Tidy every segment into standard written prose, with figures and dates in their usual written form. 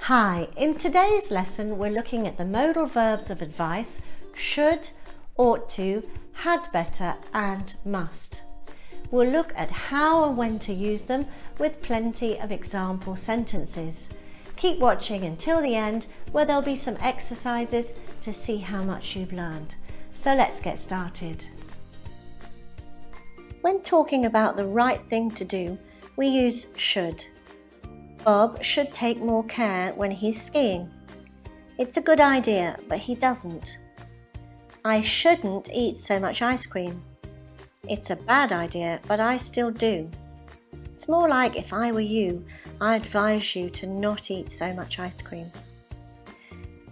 Hi, in today's lesson we're looking at the modal verbs of advice should, ought to, had better and must. We'll look at how and when to use them with plenty of example sentences. Keep watching until the end where there'll be some exercises to see how much you've learned. So let's get started. When talking about the right thing to do, we use should. Bob should take more care when he's skiing. It's a good idea, but he doesn't. I shouldn't eat so much ice cream. It's a bad idea, but I still do. It's more like if I were you, I advise you to not eat so much ice cream.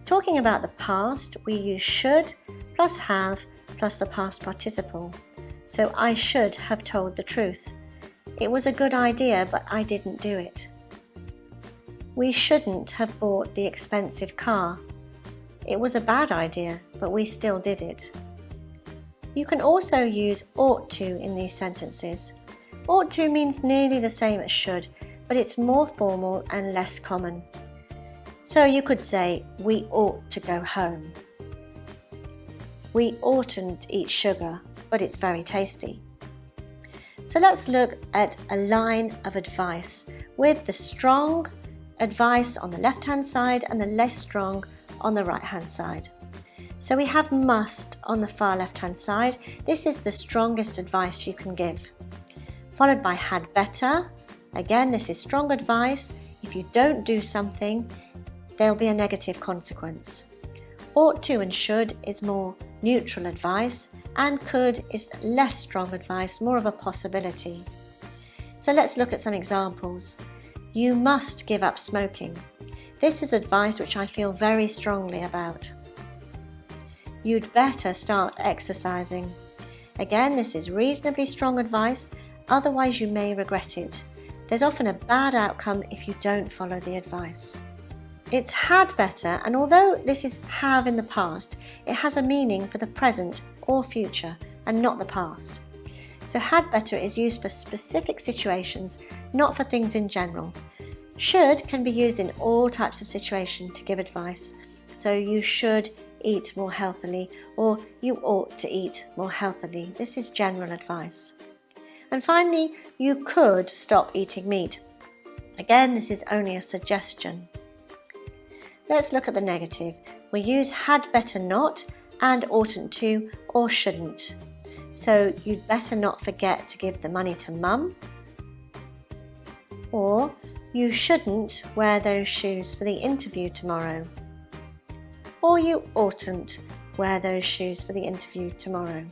Talking about the past, we use should plus have plus the past participle. So I should have told the truth. It was a good idea, but I didn't do it. We shouldn't have bought the expensive car. It was a bad idea, but we still did it. You can also use ought to in these sentences. Ought to means nearly the same as should, but it's more formal and less common. So you could say, we ought to go home. We oughtn't eat sugar, but it's very tasty. So let's look at a line of advice with the strong advice on the left-hand side and the less strong on the right-hand side. So we have must on the far left-hand side. This is the strongest advice you can give. Followed by had better. Again, this is strong advice. If you don't do something, there'll be a negative consequence. Ought to and should is more neutral advice, and could is less strong advice, more of a possibility. So let's look at some examples. You must give up smoking. This is advice which I feel very strongly about. You'd better start exercising. Again, this is reasonably strong advice, otherwise you may regret it. There's often a bad outcome if you don't follow the advice. It's had better, and although this is have in the past, it has a meaning for the present or future and not the past. So had better is used for specific situations, not for things in general. Should can be used in all types of situations to give advice. So you should eat more healthily, or you ought to eat more healthily. This is general advice. And finally, you could stop eating meat. Again, this is only a suggestion. Let's look at the negative. We use had better not and oughtn't to or shouldn't. So you'd better not forget to give the money to mum. Or you shouldn't wear those shoes for the interview tomorrow. Or you oughtn't wear those shoes for the interview tomorrow.